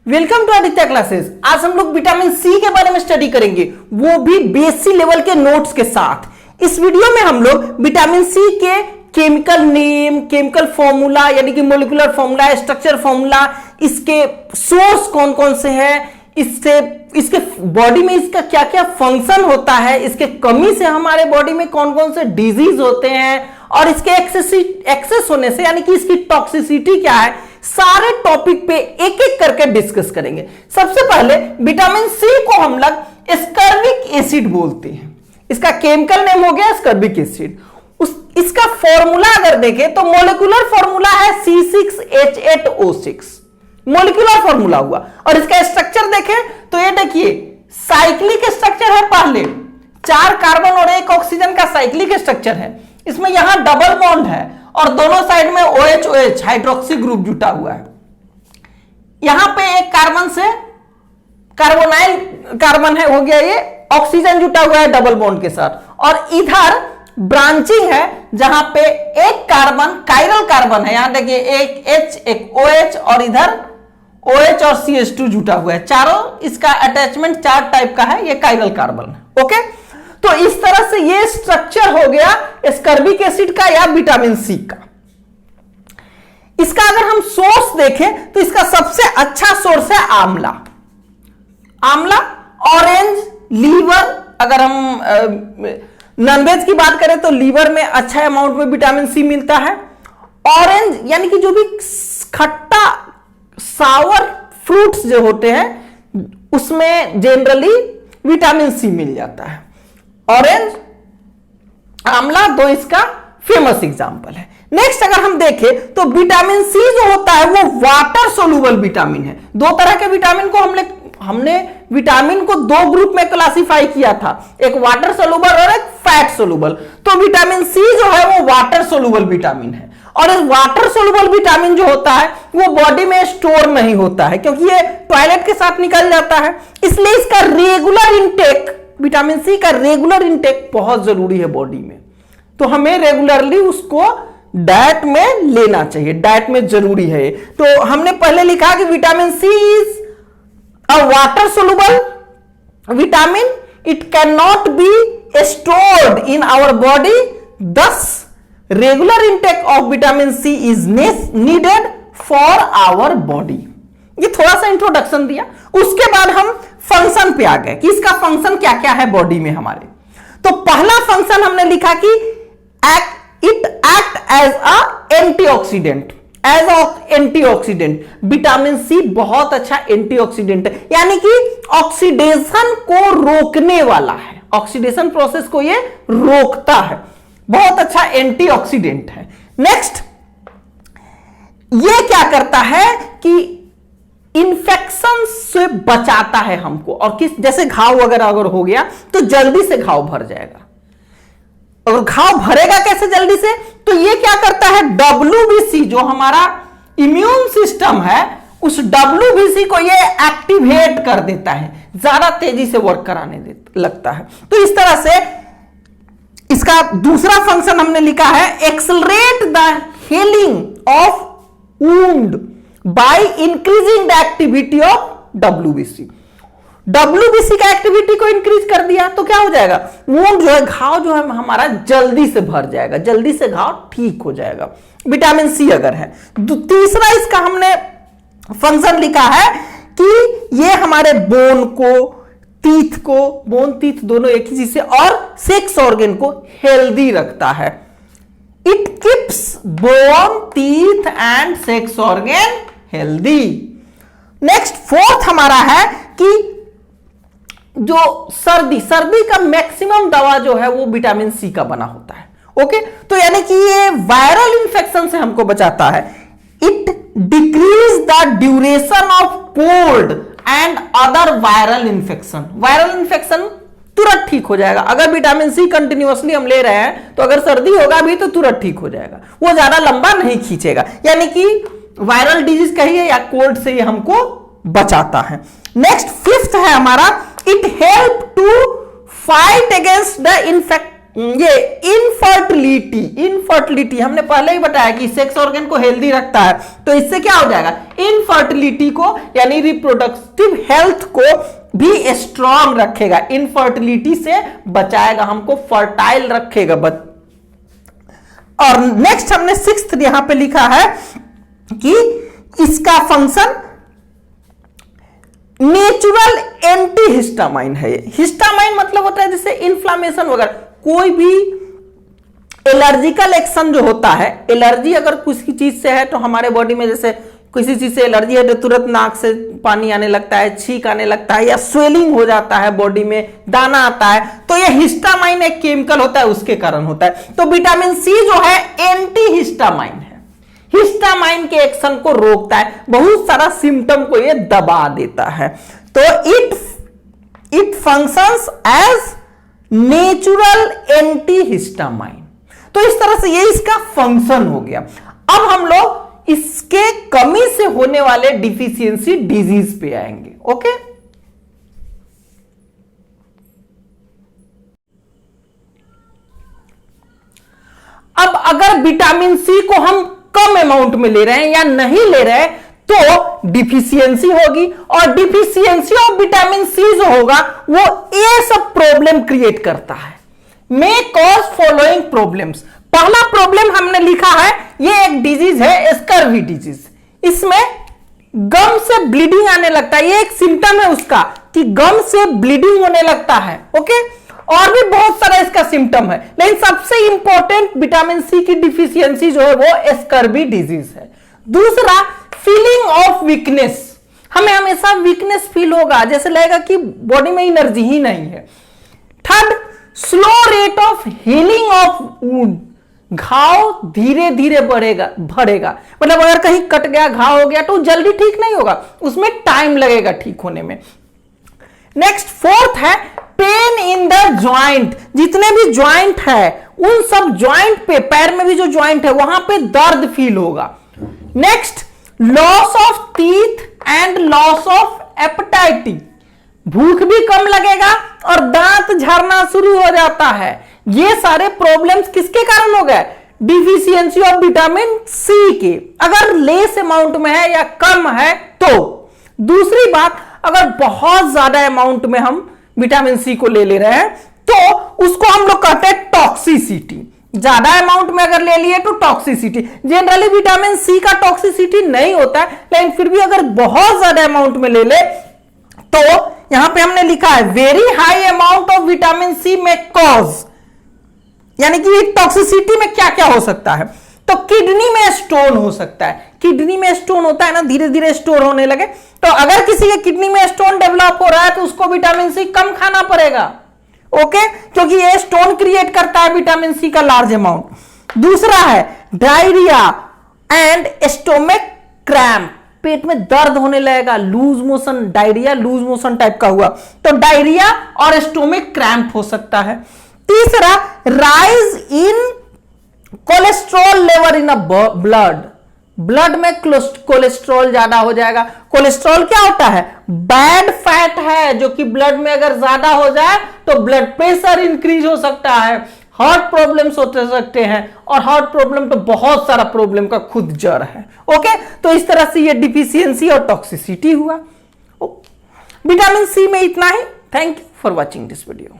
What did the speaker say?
Welcome to Aditya classes. आज हम लोग विटामिन सी के बारे में स्टडी करेंगे, वो भी बेसिक लेवल के नोट्स के साथ। इस वीडियो में हम लोग विटामिन सी के केमिकल नेम, केमिकल फॉर्मूला यानी कि मोलिकुलर फॉर्मूला, स्ट्रक्चर फॉर्मूला, इसके सोर्स कौन कौन से हैं, इसके बॉडी में इसका क्या क्या फंक्शन होता है, इसके कमी से हमारे बॉडी में कौन कौन से डिजीज होते हैं और इसके एक्सेस होने से यानी कि इसकी टॉक्सिसिटी क्या है, सारे टॉपिक पे एक एक करके डिस्कस करेंगे। सबसे पहले विटामिन सी को हम लोग एस्कॉर्बिक एसिड बोलते हैं। इसका केमिकल नेम हो गया एस्कॉर्बिक एसिड। इसका फॉर्मूला अगर देखें तो मोलिकुलर फॉर्मूला है C6H8O6, मोलिकुलर फॉर्मूला हुआ। और इसका स्ट्रक्चर देखें तो ये देखिए साइक्लिक स्ट्रक्चर है, पहले 4 कार्बन और 1 ऑक्सीजन का साइक्लिक स्ट्रक्चर है। इसमें यहां डबल बॉन्ड है और दोनों साइड में OH हाइड्रोक्सी ग्रुप जुटा हुआ है। यहां पे एक कार्बन से कार्बोनाइल कार्बन है, हो गया ये ऑक्सीजन जुटा हुआ है डबल बॉन्ड के साथ। और इधर ब्रांचिंग है जहां पे एक कार्बन कायरल कार्बन है, यहां देखिए एक H एक OH और इधर OH और CH2 जुटा हुआ है। चारों इसका अटैचमेंट 4 टाइप का है, ये कायरल कार्बन है। ओके, तो इस तरह से ये स्ट्रक्चर हो गया एस्कॉर्बिक एसिड का या विटामिन सी का। इसका अगर हम सोर्स देखें तो इसका सबसे अच्छा सोर्स है आंवला। आंवला, ऑरेंज, लीवर। अगर हम नॉनवेज की बात करें तो लीवर में अच्छा अमाउंट में विटामिन सी मिलता है। ऑरेंज यानी कि जो भी खट्टा सावर फ्रूट्स जो होते हैं उसमें जनरली विटामिन सी मिल जाता है। ऑरेंज, आंवला दो इसका फेमस एग्जांपल है। नेक्स्ट अगर हम देखें तो विटामिन सी जो होता है वो वाटर सोल्यूबल विटामिन है। 2 तरह के विटामिन को हमने विटामिन को 2 ग्रुप में क्लासिफाई किया था, एक वाटर सोल्यूबल और एक फैट सोल्यूबल। तो विटामिन सी जो है वो वाटर सोल्यूबल विटामिन है। और इस वाटर सोल्यूबल विटामिन जो होता है वो बॉडी में स्टोर नहीं होता है क्योंकि ये टॉयलेट के साथ निकल जाता है। इसलिए इसका रेगुलर इंटेक, विटामिन सी का रेगुलर इंटेक बहुत जरूरी है बॉडी में। तो हमें रेगुलरली उसको डाइट में लेना चाहिए, डाइट में जरूरी है। तो हमने पहले लिखा कि vitamin C is a water soluble vitamin, it can not be stored in our body, thus regular intake of vitamin C is needed for our body. ये थोड़ा सा इंट्रोडक्शन दिया, उसके बाद हम फंक्शन पे आ गए कि इसका फंक्शन क्या क्या है बॉडी में हमारे। तो पहला फंक्शन हमने लिखा कि it act as a antioxidant, as antioxidant. Vitamin C बहुत अच्छा एंटीऑक्सीडेंट है, यानी कि ऑक्सीडेशन को रोकने वाला है, ऑक्सीडेशन प्रोसेस को ये रोकता है, बहुत अच्छा एंटीऑक्सीडेंट है। नेक्स्ट, ये क्या करता है कि इंफेक्शन से बचाता है हमको। और किस जैसे घाव वगैरह अगर हो गया तो जल्दी से घाव भर जाएगा। और घाव भरेगा कैसे जल्दी से, तो ये क्या करता है WBC जो हमारा इम्यून सिस्टम है उस WBC को ये एक्टिवेट कर देता है, ज्यादा तेजी से वर्क कराने लगता है। तो इस तरह से इसका दूसरा फंक्शन हमने लिखा है accelerate the healing of wound by increasing the activity of WBC। WBC का एक्टिविटी को इंक्रीज कर दिया तो क्या हो जाएगा, वुंड जो है, घाव जो है हमारा जल्दी से भर जाएगा, जल्दी से घाव ठीक हो जाएगा, विटामिन सी अगर है। तीसरा इसका हमने फंक्शन लिखा है कि ये हमारे बोन को, टीथ को, बोन टीथ दोनों एक ही चीज से, और सेक्स ऑर्गन को हेल्दी रखता है। It keeps bone, teeth and sex organ healthy. Next fourth हमारा है कि जो सर्दी का मैक्सिमम दवा जो है वो विटामिन सी का बना होता है। ओके, तो यानी कि ये वायरल इंफेक्शन से हमको बचाता है। It decrease the duration of cold and other viral infection. Viral infection तुरंत ठीक हो जाएगा अगर विटामिन सी कंटिन्यूअसली हम ले रहे हैं। तो अगर सर्दी होगा भी तो तुरंत ठीक हो जाएगा, वो ज्यादा लंबा नहीं खींचेगा। यानी कि वायरल डिजीज कहिए या कोल्ड से ये हमको बचाता है। नेक्स्ट फिफ्थ है हमारा, it help to fight against the ये इनफर्टिलिटी हमने पहले ही बताया कि सेक्स ऑर्गन को हेल्दी रखता है, तो इससे क्या हो जाएगा, इनफर्टिलिटी को यानी रिप्रोडक्टिव हेल्थ को भी स्ट्रांग रखेगा, इनफर्टिलिटी से बचाएगा, हमको फर्टाइल रखेगा। और नेक्स्ट हमने सिक्स्थ यहां पे लिखा है कि इसका फंक्शन नेचुरल एंटी हिस्टामाइन है। हिस्टामाइन मतलब होता है जैसे इन्फ्लामेशन वगैरह, कोई भी एलर्जिकल एक्शन जो होता है, एलर्जी अगर किसी चीज से है तो हमारे बॉडी में जैसे किसी चीज से एलर्जी है तो तुरंत नाक से पानी आने लगता है, छींक आने लगता है, या स्वेलिंग हो जाता है बॉडी में, दाना आता है, तो ये हिस्टामाइन एक केमिकल होता है, उसके कारण होता है। तो विटामिन सी जो है एंटी हिस्टामाइन है, हिस्टामाइन के एक्शन को रोकता है, बहुत सारा सिम्टम को ये दबा देता है। तो it functions as natural antihistamine. तो इस तरह से ये इसका फंक्शन हो गया। अब हम लोग इसके कमी से होने वाले डिफिशियंसी डिजीज पे आएंगे। ओके, अब अगर विटामिन सी को हम कम अमाउंट में ले रहे हैं या नहीं ले रहे हैं तो डिफिशियंसी होगी, और डिफिशियंसी ऑफ विटामिन सी जो होगा वो ये सब प्रॉब्लम क्रिएट करता है, मे कॉज फॉलोइंग प्रॉब्लम्स। पहला प्रॉब्लम हमने लिखा है, ये एक डिजीज है स्कर्वी डिजीज, इसमें गम से ब्लीडिंग आने लगता है, ये एक सिम्टम है उसका कि गम से ब्लीडिंग होने लगता है। ओके, और भी बहुत सारा इसका सिम्टम है, लेकिन सबसे इंपॉर्टेंट विटामिन सी की डिफिशियंसी जो है वो स्कर्वी डिजीज है। दूसरा, फीलिंग ऑफ वीकनेस, हमें हमेशा वीकनेस फील होगा, जैसे लगेगा कि बॉडी में एनर्जी ही नहीं है। Third, slow rate of healing of wound, घाव धीरे धीरे भरेगा, मतलब अगर कहीं कट गया, घाव हो गया तो जल्दी ठीक नहीं होगा, उसमें टाइम लगेगा ठीक होने में। नेक्स्ट, फोर्थ है पेन इन द ज्वाइंट, जितने भी ज्वाइंट है उन सब ज्वाइंट पे, पैर में भी जो ज्वाइंट है वहां पे दर्द फील होगा। Next, loss of teeth and loss of appetite, भूख भी कम लगेगा और दांत झड़ना शुरू हो जाता है। ये सारे प्रॉब्लम्स किसके कारण हो गए, डिफिशियंसी ऑफ विटामिन सी के, अगर लेस अमाउंट में है या कम है तो। दूसरी बात, अगर बहुत ज्यादा अमाउंट में हम विटामिन सी को ले रहे हैं तो उसको हम लोग कहते हैं टॉक्सिसिटी। ज्यादा अमाउंट में अगर ले लिए तो टॉक्सिसिटी, जनरली विटामिन सी का टॉक्सिसिटी नहीं होता है, लेकिन फिर भी अगर बहुत ज्यादा अमाउंट में ले ले तो यहां पे हमने लिखा है very high amount of vitamin C में कॉज, यानी कि टॉक्सिसिटी में क्या क्या हो सकता है, तो किडनी में स्टोन हो सकता है। किडनी में स्टोन होता है ना, धीरे धीरे स्टोर होने लगे, तो अगर किसी के किडनी में स्टोन डेवलप हो रहा है तो उसको विटामिन सी कम खाना पड़ेगा। ओके, क्योंकि ये स्टोन क्रिएट करता है विटामिन सी का लार्ज अमाउंट। दूसरा है डायरिया एंड स्टोमक क्रैम्प, पेट में दर्द होने लगेगा, loose motion, diarrhoea loose motion type का हुआ तो डायरिया और स्टोमक क्रैम्प हो सकता है। तीसरा, rise in cholesterol level in blood, blood में कोलेस्ट्रॉल ज्यादा हो जाएगा। कोलेस्ट्रॉल क्या होता है, बैड फैट है जो कि ब्लड में अगर ज्यादा हो जाए तो ब्लड प्रेशर इंक्रीज हो सकता है, हार्ट प्रॉब्लम्स हो सकते हैं, और हार्ट प्रॉब्लम तो बहुत सारा प्रॉब्लम का खुद जड़ है। ओके, तो इस तरह से ये डिफिशियंसी और टॉक्सिसिटी हुआ। विटामिन सी में इतना ही। Thank you for watching this video.